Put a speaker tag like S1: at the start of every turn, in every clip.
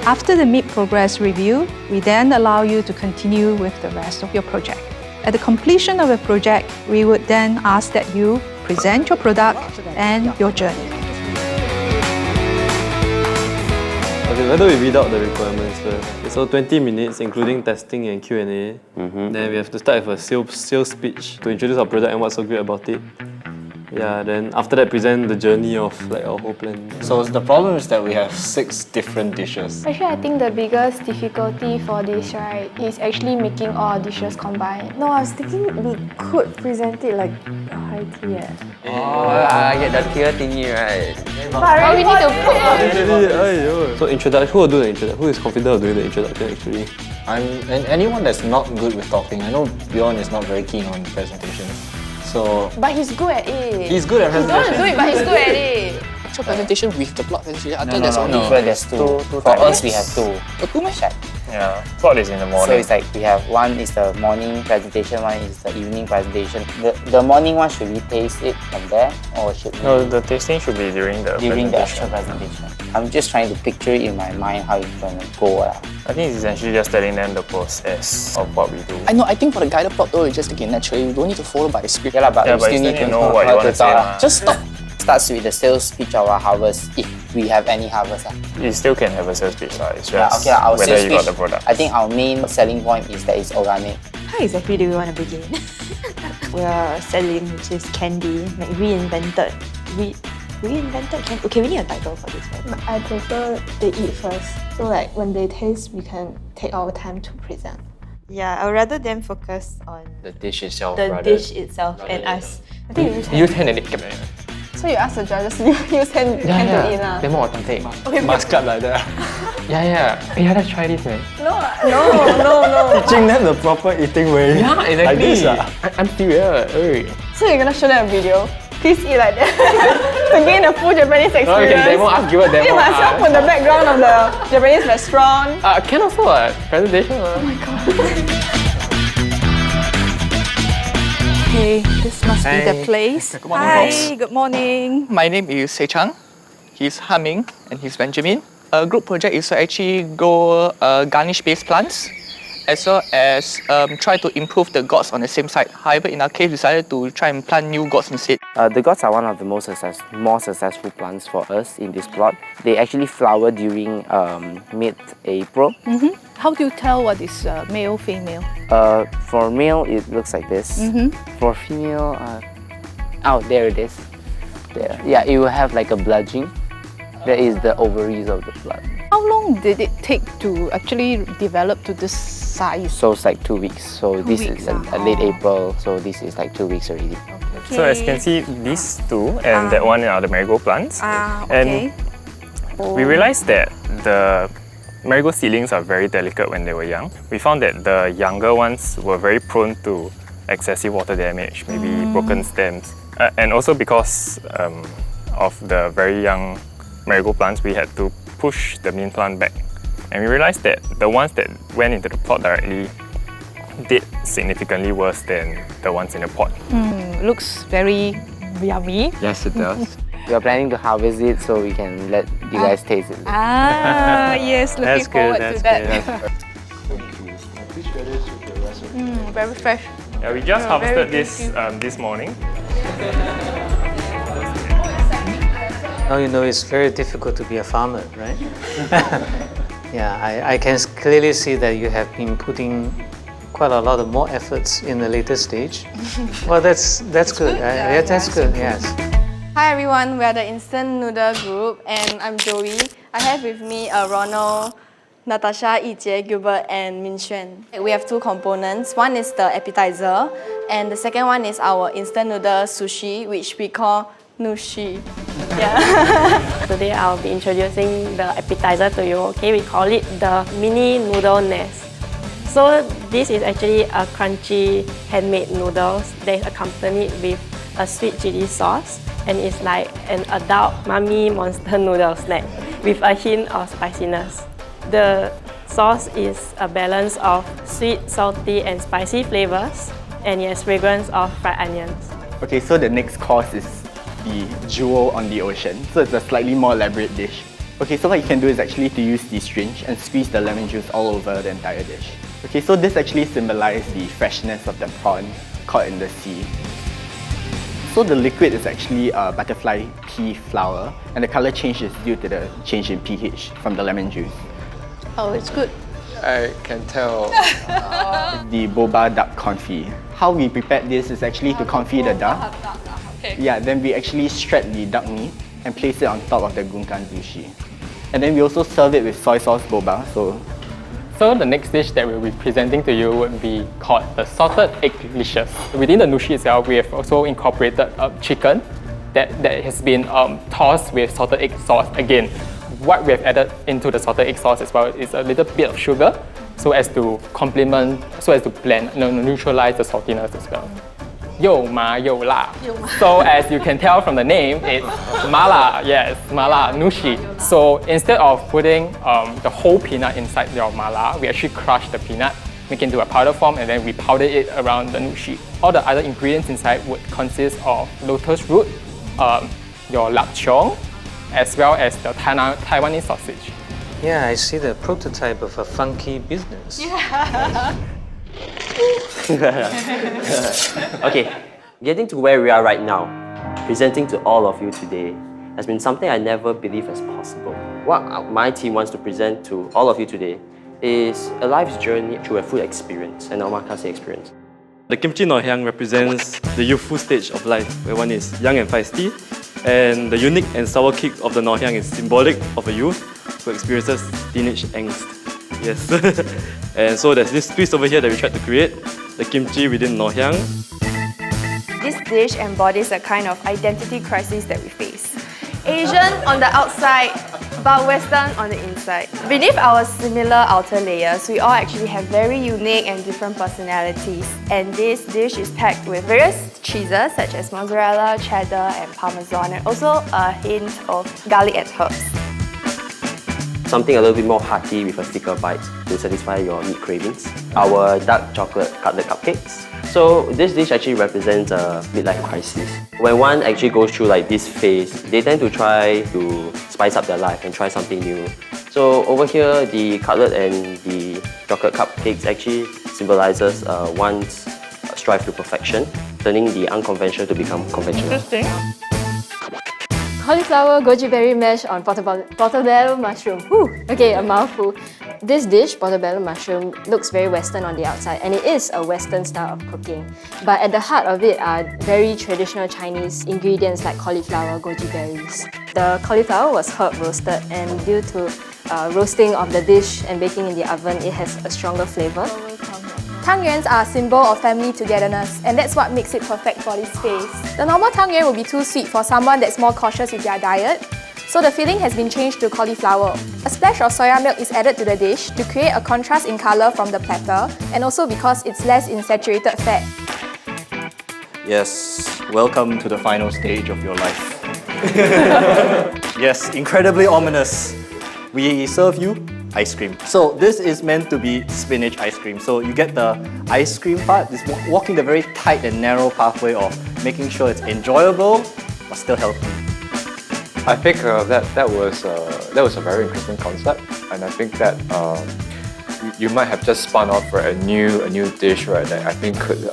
S1: After the mid-progress review, we then allow you to continue with the rest of your project. At the completion of the project, we would then ask that you present your product and your journey.
S2: Okay, why don't we read out the requirements first? Okay, so 20 minutes, including testing and Q&A. Then we have to start with a sales speech to introduce our product and what's so great about it. Yeah, then after that, present the journey of our whole plan.
S3: So the problem is that we have 6 different dishes.
S4: Actually, I think the biggest difficulty for this, right, is actually making all dishes combined.
S5: No, I was thinking we could present it like a high tea.
S6: Oh, I get the tier thingy, right?
S4: But we need to put
S2: So introduction, who will do the introduction? Who is confident of doing the introduction actually?
S3: And anyone that's not good with talking. I know Bjorn is not very keen on presentations. So,
S4: But he's good at it.
S3: he's good at
S4: He don't want to do
S3: presentations.
S4: it, but he's good at it.
S7: Actual presentation with the plot presentation. I thought
S8: No,
S7: there's only
S8: there's two. For us, we have 2.
S7: two meh?
S8: Yeah, plot is in the morning.
S6: So it's like we have one is the morning presentation, one is the evening presentation. The morning one, should we taste it from there or should we
S8: No, the tasting should be during the
S6: actual presentation? I'm just trying to picture it in my mind how it's going to go.
S8: I think it's essentially just telling them the process of what we do.
S7: I know, I think for the guided plot though, it's just again naturally. You don't need to follow by the script.
S6: Yeah, but
S8: Yeah,
S6: we
S8: but
S6: still
S8: you
S6: need to
S8: know what you
S6: how
S8: want to say.
S6: talk.
S7: Just stop.
S6: Starts with the sales speech of our harvest, if we have any harvest.
S8: You still can have a sales pitch, it's just
S6: Yeah, okay, our
S8: whether
S6: sales
S8: you got
S6: pitch,
S8: the product.
S6: I think our main selling point is that it's organic.
S5: How exactly do we want to begin? We are selling, which is candy, like reinvented. Reinvented candy. Okay, we need a title for this, right?
S4: I prefer they eat first. So like when they taste, we can take our time to present.
S5: Yeah, I'd rather them focus on
S6: The dish itself.
S5: the dish itself and us. I think we use
S6: Use hand and it.
S4: So you ask the judges to use hand to eat lah.
S6: They're more authentic.
S4: Okay,
S3: Mascot like that.
S6: Yeah, let's try this, man.
S4: no.
S3: Teaching them the proper eating way.
S6: Yeah, exactly.
S3: Like this,
S6: I'm serious.
S4: So you're gonna show them a video. Please eat like that to gain a full Japanese experience.
S6: Okay, demo us, give a demo.
S4: You must help put the background of the Japanese restaurant.
S6: Can also what? Presentation. Oh my god.
S1: Okay, this must be the place.
S7: Good morning,
S1: Hi,
S7: folks.
S1: good morning.
S7: My name is Se Chang. He's Hamming and he's Benjamin. A group project is to actually grow garnish-based plants as well as try to improve the gourds on the same site. However, in our case, we decided to try and plant new gourds instead.
S6: The gourds are one of the more successful plants for us in this plot. They actually flower during mid-April.
S1: How do you tell what is male, female?
S6: For male, it looks like this. For female, there it is. There. Yeah, it will have like a bludging. That is the ovaries of the plant.
S1: How long did it take to actually develop to this size?
S6: So it's like 2 weeks. So this
S1: weeks,
S6: is a late April. So this is like 2 weeks already.
S8: So as you can see, these two and that one are the marigold plants.
S1: Okay.
S8: And we realized that the marigold seedlings are very delicate when they were young. We found that the younger ones were very prone to excessive water damage, maybe broken stems. And also because of the very young marigold plants, we had to push the main plant back. And we realized that the ones that went into the pot directly did significantly worse than the ones in the pot.
S1: Looks very yummy.
S6: Yes, it does. We are planning to harvest it so we can let you guys taste it.
S1: Yes, looking forward to that. Very fresh.
S8: Yeah, we just harvested
S1: very
S8: this this morning.
S9: Now you know it's very difficult to be a farmer, right? Yeah, I can clearly see that you have been putting quite a lot of more efforts in the later stage. Well, that's good. Yeah, that's good. Yes.
S4: Hi everyone, we are the Instant Noodle Group and I'm Joey. I have with me Ronald, Natasha, Yijie, Gilbert and Min Xuan. We have 2 components. One is the appetizer and the second one is our instant noodle sushi, which we call Nushi. Yeah.
S10: Today I'll be introducing the appetizer to you. Okay, we call it the mini noodle nest. So this is actually a crunchy handmade noodles that is accompanied with a sweet chili sauce, and it's like an adult mummy monster noodle snack with a hint of spiciness. The sauce is a balance of sweet, salty and spicy flavors, and it has fragrance of fried onions.
S11: Okay, so the next course is the jewel on the ocean. So it's a slightly more elaborate dish.
S7: Okay, so what you can do is actually to use the syringe and squeeze the lemon juice all over the entire dish. Okay, so this actually symbolizes the freshness of the prawn caught in the sea. So the liquid is actually butterfly pea flour, and the color change is due to the change in pH from the lemon juice.
S1: Oh, it's good.
S3: I can tell.
S7: The boba duck confit. How we prepared this is actually to confit the duck. Yeah, then we actually shred the duck meat and place it on top of the gunkan sushi. And then we also serve it with soy sauce boba.
S11: So the next dish that we'll be presenting to you would be called the salted egg delicious. Within the nushi itself, we have also incorporated chicken that has been tossed with salted egg sauce. Again, what we have added into the salted egg sauce as well is a little bit of sugar so as to blend, neutralize the saltiness as well. Yo ma yo la. So as you can tell from the name, it's mala, yes, mala, nushi. So instead of putting the whole peanut inside your mala, we actually crush the peanut, make it into a powder form, and then we powder it around the nushi. All the other ingredients inside would consist of lotus root, your lapchong, as well as the Taiwanese sausage.
S9: Yeah, I see the prototype of a funky business.
S12: Okay, getting to where we are right now, presenting to all of you today, has been something I never believed was possible. What my team wants to present to all of you today is a life's journey through a food experience, an omakase experience.
S2: The kimchi nohyang represents the youthful stage of life, where one is young and feisty, and the unique and sour kick of the nohyang is symbolic of a youth who experiences teenage angst. Yes. And so there's this twist over here that we tried to create, the kimchi within nohyang.
S4: This dish embodies a kind of identity crisis that we face. Asian on the outside, but Western on the inside. Beneath our similar outer layers, we all actually have very unique and different personalities. And this dish is packed with various cheeses such as mozzarella, cheddar, and parmesan, and also a hint of garlic and herbs.
S12: Something a little bit more hearty with a thicker bite to satisfy your meat cravings. Our dark chocolate cutlet cupcakes. So this dish actually represents a midlife crisis. When one actually goes through like this phase, they tend to try to spice up their life and try something new. So over here, the cutlet and the chocolate cupcakes actually symbolizes one's strive to perfection, turning the unconventional to become conventional.
S10: Interesting.
S13: Cauliflower goji berry mash on portobello mushroom. Whew. Okay, a mouthful. This dish, portobello mushroom, looks very Western on the outside, and it is a Western style of cooking. But at the heart of it are very traditional Chinese ingredients like cauliflower goji berries. The cauliflower was herb roasted, and due to roasting of the dish and baking in the oven, it has a stronger flavor.
S4: Tangyuans are a symbol of family togetherness, and that's what makes it perfect for this phase. The normal tangyuan will be too sweet for someone that's more cautious with their diet, so the filling has been changed to cauliflower. A splash of soya milk is added to the dish to create a contrast in color from the platter, and also because it's less in saturated fat.
S3: Yes, welcome to the final stage of your life. Yes, incredibly ominous. We serve you ice cream. So this is meant to be spinach ice cream. So you get the ice cream part, this walking the very tight and narrow pathway of making sure it's enjoyable but still healthy.
S14: I think that was a very interesting concept, and I think that you might have just spun off for a new dish, right? That I think could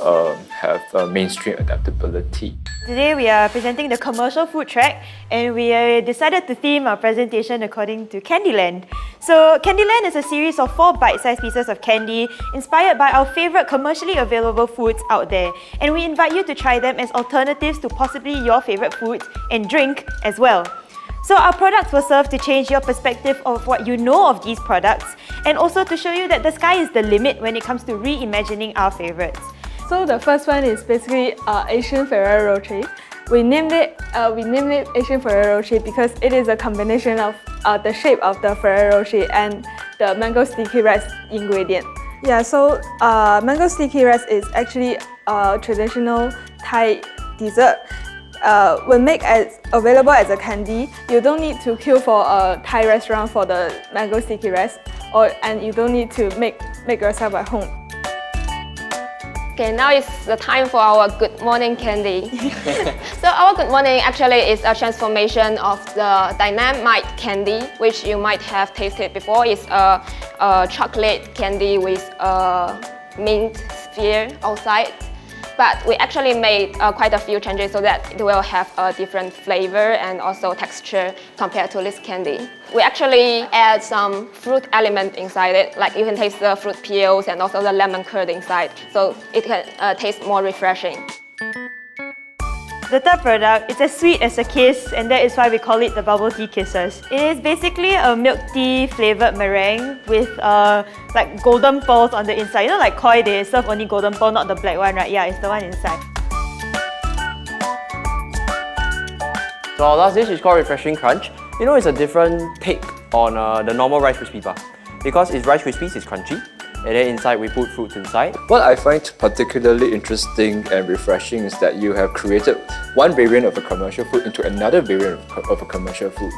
S14: have mainstream adaptability.
S5: Today we are presenting the commercial food track, and we decided to theme our presentation according to Candyland. So Candyland is a series of 4 bite-sized pieces of candy inspired by our favourite commercially available foods out there, and we invite you to try them as alternatives to possibly your favourite foods and drink as well. So our products will serve to change your perspective of what you know of these products, and also to show you that the sky is the limit when it comes to reimagining our favourites.
S10: So the first one is basically Asian Ferrero Rocher. We named it Asian Ferrero Rocher because it is a combination of the shape of the Ferrero Rocher and the mango sticky rice ingredient. Yeah, so mango sticky rice is actually a traditional Thai dessert. When available as a candy, you don't need to queue for a Thai restaurant for the mango sticky rice, and you don't need to make yourself at home.
S15: Okay, now it's the time for our good morning candy. So our good morning actually is a transformation of the dynamite candy, which you might have tasted before. It's a chocolate candy with a mint sphere outside. But we actually made quite a few changes so that it will have a different flavor and also texture compared to this candy. We actually add some fruit element inside it, like you can taste the fruit peels and also the lemon curd inside, so it can taste more refreshing.
S5: The third product is as sweet as a kiss, and that is why we call it the bubble tea kisses. It is basically a milk tea flavoured meringue with like golden pearls on the inside. You know, like Koi, they serve only golden pearl, not the black one, right? Yeah, it's the one inside.
S12: So our last dish is called Refreshing Crunch. You know, it's a different take on the normal Rice Krispie bar. Because it's Rice Krispies, it's crunchy. And then inside we put fruits inside.
S14: What I find particularly interesting and refreshing is that you have created one variant of a commercial food into another variant of a commercial food.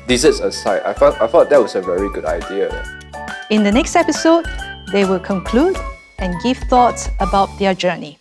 S14: Desserts aside, I thought that was a very good idea.
S1: In the next episode, they will conclude and give thoughts about their journey.